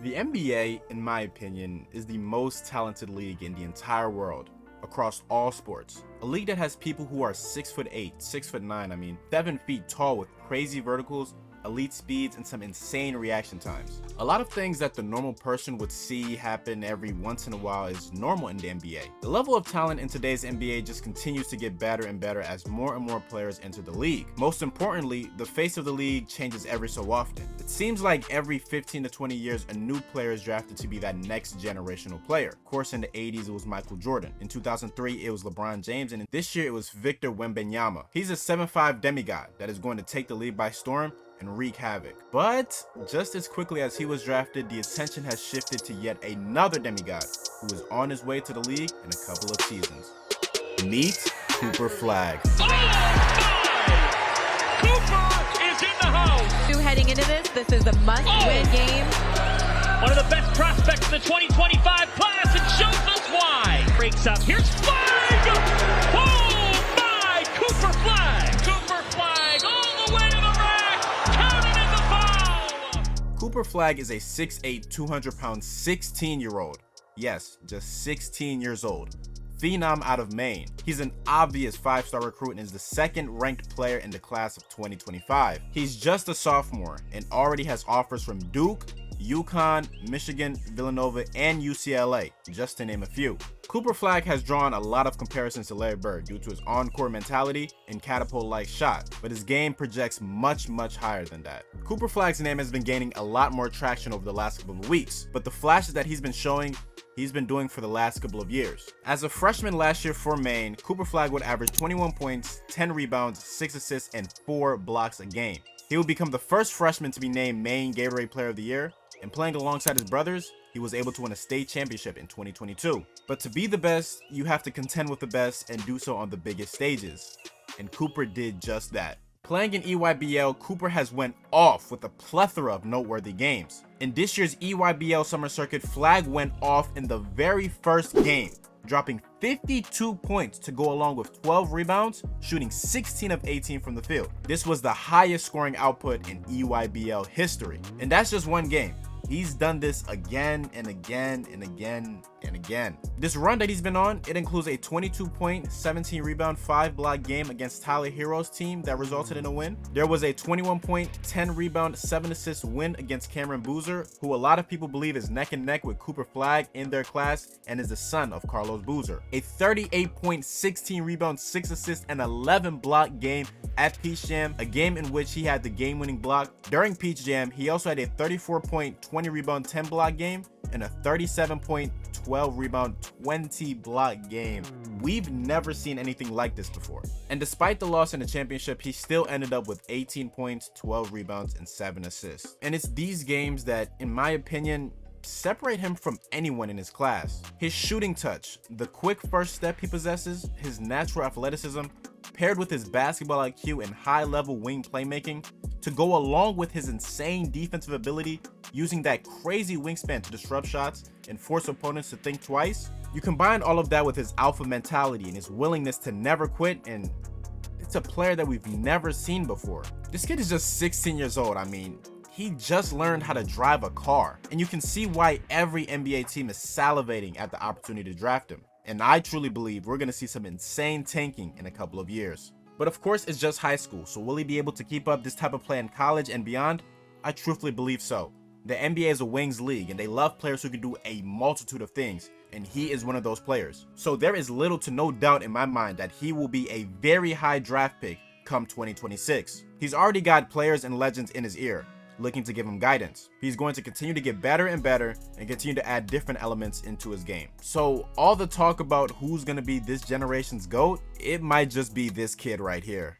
The NBA, in my opinion, is the most talented league in the entire world, across all sports. A league that has people who are 6'8", 6'9", 7 feet tall with crazy verticals, elite speeds, and some insane reaction times. A lot of things that the normal person would see happen every once in a while is normal in the NBA. The level of talent in today's NBA just continues to get better and better as more and more players enter the league. Most importantly, the face of the league changes every so often. It seems like every 15 to 20 years a new player is drafted to be that next generational player. Of course, in the 80s it was Michael Jordan. In 2003 it was LeBron James, and this year it was Victor Wembanyama. He's a 7'5" demigod that is going to take the league by storm and wreak havoc. But just as quickly as he was drafted, the attention has shifted to yet another demigod who is on his way to the league in a couple of seasons. Meet Cooper Flagg. Oh my! Cooper is in the house! Heading into this is a must-win game. One of the best prospects in the 2025 class, and shows us why. Breaks up. Here's Flagg! Oh my! Cooper Flagg! Cooper Flagg all the way to the rack! Counted in the foul! Cooper Flagg is a 6'8", 200-pound, 16-year-old. Yes, just 16 years old. Phenom out of Maine. He's an obvious 5-star recruit and is the second-ranked player in the class of 2025. He's just a sophomore and already has offers from Duke, UConn, Michigan, Villanova, and UCLA, just to name a few. Cooper Flagg has drawn a lot of comparisons to Larry Bird due to his on-court mentality and catapult-like shot, but his game projects much higher than that. Cooper Flagg's name has been gaining a lot more traction over the last couple of weeks, but the flashes that he's been showing he's been doing for the last couple of years. As a freshman last year for Maine, Cooper Flagg would average 21 points, 10 rebounds, 6 assists, and 4 blocks a game. He would become the first freshman to be named Maine Gatorade Player of the Year, and playing alongside his brothers, he was able to win a state championship in 2022. But to be the best, you have to contend with the best and do so on the biggest stages. And Cooper did just that. Playing in EYBL, Cooper has went off with a plethora of noteworthy games. In this year's EYBL Summer Circuit, Flagg went off in the very first game, dropping 52 points to go along with 12 rebounds, shooting 16 of 18 from the field. This was the highest scoring output in EYBL history. And that's just one game. He's done this again and again and again and again. This run that he's been on, it includes a 22-point, 17-rebound, 5-block game against Tyler Hero's team that resulted in a win. There was a 21-point, 10-rebound, 7-assist win against Cameron Boozer, who a lot of people believe is neck and neck with Cooper Flagg in their class and is the son of Carlos Boozer. A 38-point, 16-rebound, 6-assist, and 11-block game at Peach Jam, a game in which he had the game-winning block. During Peach Jam, he also had a 34-point, 20-rebound, 10-block game and a 37-point, 12-rebound, 20-block game. We've never seen anything like this before. And despite the loss in the championship, he still ended up with 18 points, 12 rebounds, and 7 assists. And it's these games that, in my opinion, separate him from anyone in his class. His shooting touch, the quick first step he possesses, his natural athleticism, paired with his basketball IQ and high-level wing playmaking, to go along with his insane defensive ability, using that crazy wingspan to disrupt shots and force opponents to think twice. You combine all of that with his alpha mentality and his willingness to never quit, and it's a player that we've never seen before. This kid is just 16 years old. He just learned how to drive a car, and you can see why every NBA team is salivating at the opportunity to draft him. And I truly believe we're going to see some insane tanking in a couple of years. But of course, it's just high school, so will he be able to keep up this type of play in college and beyond? I truthfully believe so. The NBA is a wings league, and they love players who can do a multitude of things, and he is one of those players. So there is little to no doubt in my mind that he will be a very high draft pick come 2026. He's already got players and legends in his ear, looking to give him guidance. He's going to continue to get better and better and continue to add different elements into his game. So all the talk about who's going to be this generation's GOAT, it might just be this kid right here.